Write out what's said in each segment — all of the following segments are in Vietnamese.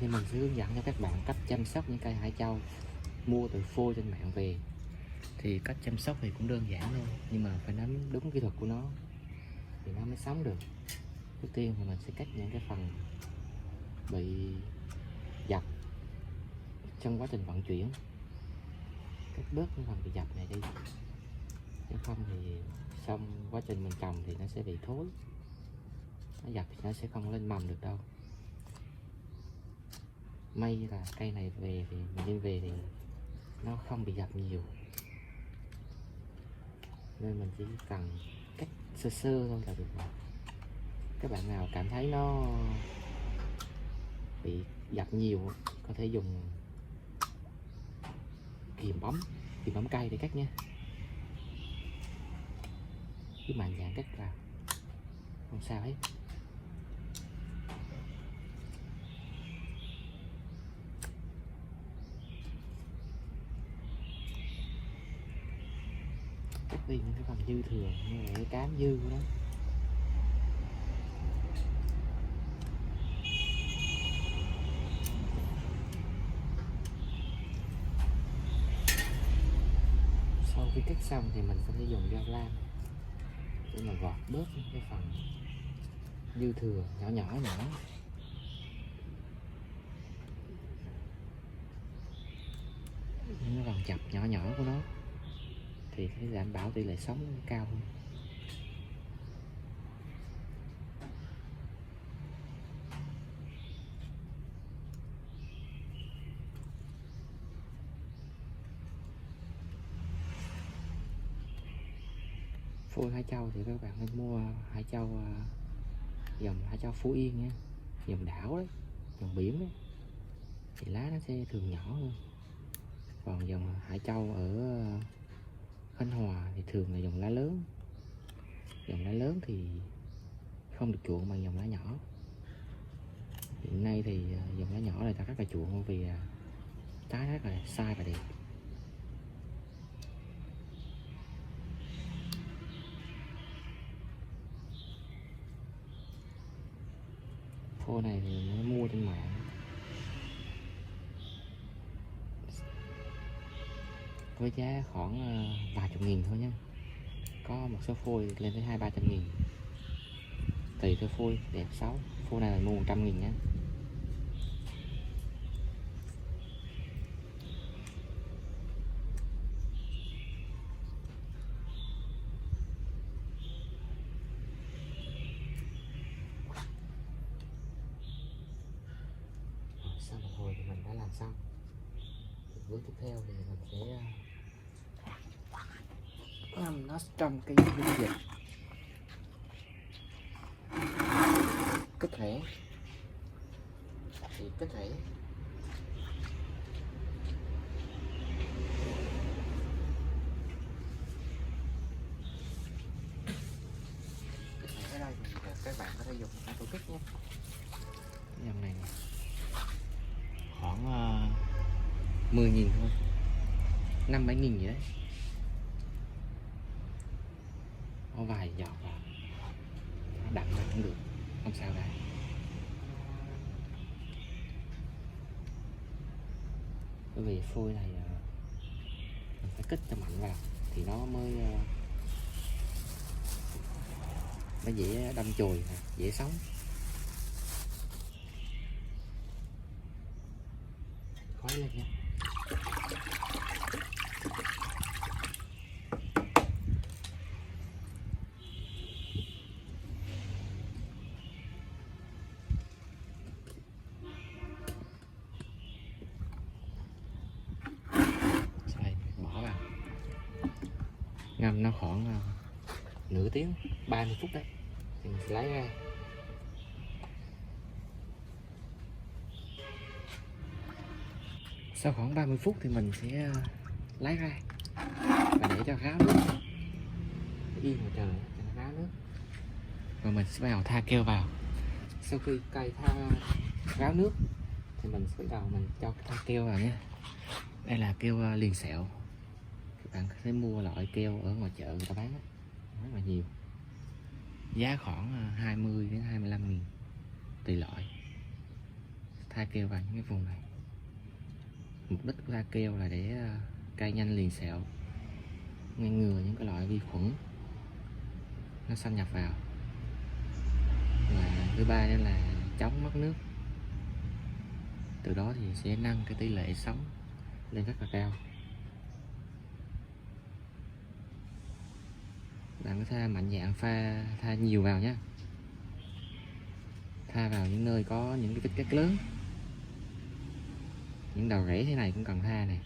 thì mình sẽ hướng dẫn cho các bạn cách chăm sóc những cây hải châu mua từ phôi trên mạng về. Thì cách chăm sóc thì cũng đơn giản thôi, nhưng mà phải nắm đúng kỹ thuật của nó thì nó mới sống được. Trước tiên thì mình sẽ cắt những cái phần bị dập trong quá trình vận chuyển, cắt bớt những phần bị dập này đi, nếu không thì xong quá trình mình trồng thì nó sẽ bị thối, nó dập thì nó sẽ không lên mầm được đâu. May là cây này về thì mình đem về thì nó không bị dập nhiều, nên mình chỉ cần cắt sơ sơ thôi là được rồi. Các bạn nào cảm thấy nó bị dập nhiều có thể dùng kìm bấm cây để cắt nha, cứ mạnh dạn cắt vào không sao hết. Cắt đi những cái phần dư thừa như là cái cám dư của nó. Sau khi cắt xong thì mình có thể dùng dao lam để mà gọt bớt những cái phần dư thừa nhỏ nhỏ. Những cái phần chập nhỏ của nó thì sẽ đảm bảo tỷ lệ sống cao hơn. Phôi hải châu thì các bạn nên mua hải châu dòng hải châu Phú Yên nha, dòng đảo đấy, dòng biển đấy, thì lá nó sẽ thường nhỏ hơn. Còn dòng hải châu ở Khánh Hòa thì thường là dòng lá lớn. Dòng lá lớn thì không được chuộng bằng dòng lá nhỏ. Hiện nay thì dòng lá nhỏ này ta rất là chuộng vì trái rất là sai và đẹp. Phôi này thì nó mua trên mạng với giá khoảng vài chục nghìn thôi nha. Có một số phôi lên tới 200-300 nghìn, tùy theo phôi đẹp xấu. Phôi này là mua 100.000 nhé. Sau một hồi thì mình đã làm xong. Bước tiếp theo thì mình sẽ ngâm nó trong cái dung dịch kích rễ. Thì kích rễ ở đây thì các bạn có thể dùng cái tổ kích nhé. Cái dòng này khoảng 10.000 thôi, 5-7 nghìn gì đấy, có vài giọt vào đậm là cũng được, không sao cả. Bởi vì phôi này mình phải kích cho mạnh vào thì nó mới dễ đâm chồi, dễ sống. Khói lên nha. Đây, bỏ vào ngâm nó khoảng nửa tiếng, 30 phút đấy thì mình sẽ lấy ra. Sau khoảng 30 phút thì mình sẽ lấy ra và để cho ráo nước, yên ngoài trời cho nó ráo nước, rồi mình sẽ bắt đầu tha keo vào. Sau khi cây tha ráo nước thì mình sẽ bắt đầu mình cho tha keo vào nhé. Đây là keo liền sẹo, các bạn có thể mua loại keo ở ngoài chợ người ta bán rất là nhiều, giá khoảng 20-25 nghìn tùy loại. Tha keo vào những cái vùng này. Mục đích của tha keo là để cây nhanh liền sẹo, ngăn ngừa những cái loại vi khuẩn nó xâm nhập vào. Và thứ ba nữa là chống mất nước, từ đó thì sẽ nâng cái tỷ lệ sống lên rất là cao. Bạn có thể mạnh dạn tha nhiều vào nhé, tha vào những nơi có những cái kích cát lớn, những đầu rễ thế này cũng cần tha này.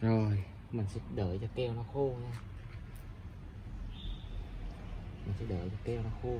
Rồi mình sẽ đợi cho keo nó khô nha, mình sẽ đợi cho keo nó khô.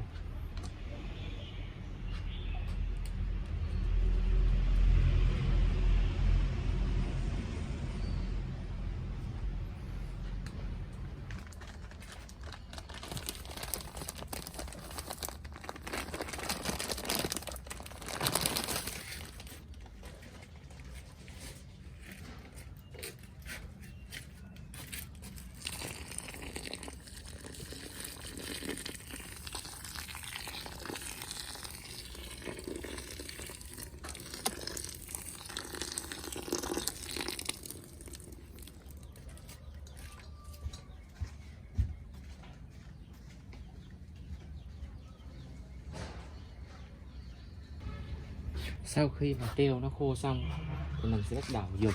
Sau khi mà keo nó khô xong thì mình sẽ bắt đầu dùng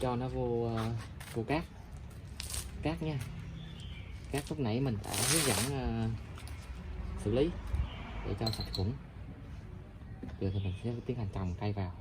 cho nó vô cát nha. Cát lúc nãy mình đã hướng dẫn xử lý để cho sạch khuẩn. Giờ thì mình sẽ tiến hành trồng cây vào.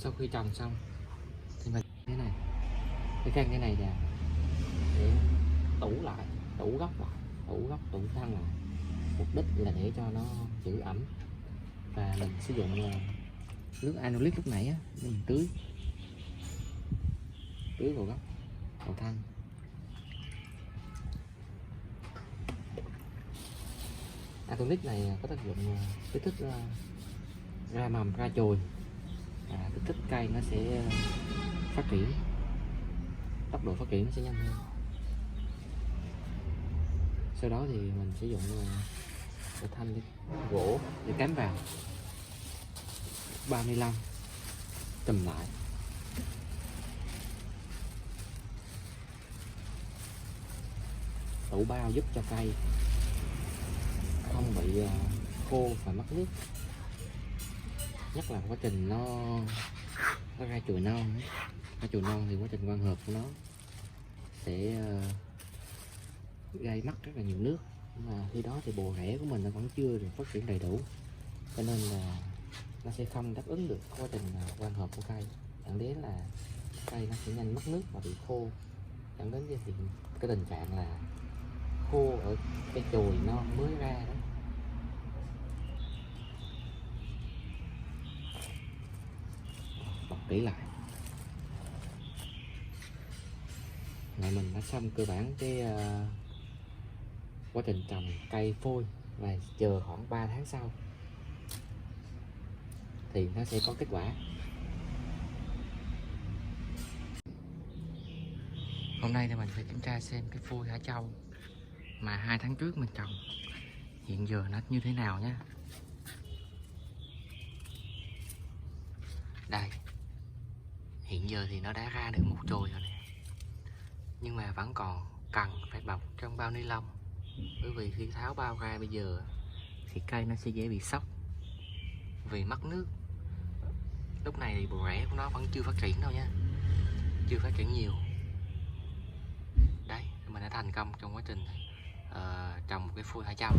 Sau khi trồng xong thì mình thế này, cái căn cái này là để tủ lại, tủ gốc lại, tủ thân lại. Mục đích là để cho nó giữ ẩm, và mình sử dụng nước Anolic lúc nãy á, để mình tưới vào gốc, vào thân. Anolic này có tác dụng kích thích ra mầm, ra chồi, kích thích cây nó sẽ phát triển, tốc độ phát triển nó sẽ nhanh hơn. Sau đó thì mình sử dụng thanh gỗ để cắm vào 35 trùm lại. Tủ bao giúp cho cây không bị khô và mất nước, nhất là quá trình nó ra chồi non. Ra chồi non thì quá trình quang hợp của nó sẽ gây mất rất là nhiều nước, mà khi đó thì bộ rễ của mình nó vẫn chưa được phát triển đầy đủ, cho nên là nó sẽ không đáp ứng được quá trình quang hợp của cây, dẫn đến là cây nó sẽ nhanh mất nước và bị khô, dẫn đến cái tình trạng là khô ở cái chồi non mới ra đó. Bọc kỹ lại. Này mình đã xong cơ bản cái quá trình trồng cây phôi, và chờ khoảng 3 tháng sau thì nó sẽ có kết quả. Hôm nay thì mình sẽ kiểm tra xem cái phôi Hải Châu mà 2 tháng trước mình trồng hiện giờ nó như thế nào nhé. Đây, hiện giờ thì nó đã ra được một chồi rồi nè, nhưng mà vẫn còn cần phải bọc trong bao ni lông, bởi vì khi tháo bao ra bây giờ thì cây nó sẽ dễ bị sốc vì mất nước. Lúc này thì bộ rễ của nó vẫn chưa phát triển đâu nha, chưa phát triển nhiều. Đấy, mình đã thành công trong quá trình trồng một cái phôi hải châu.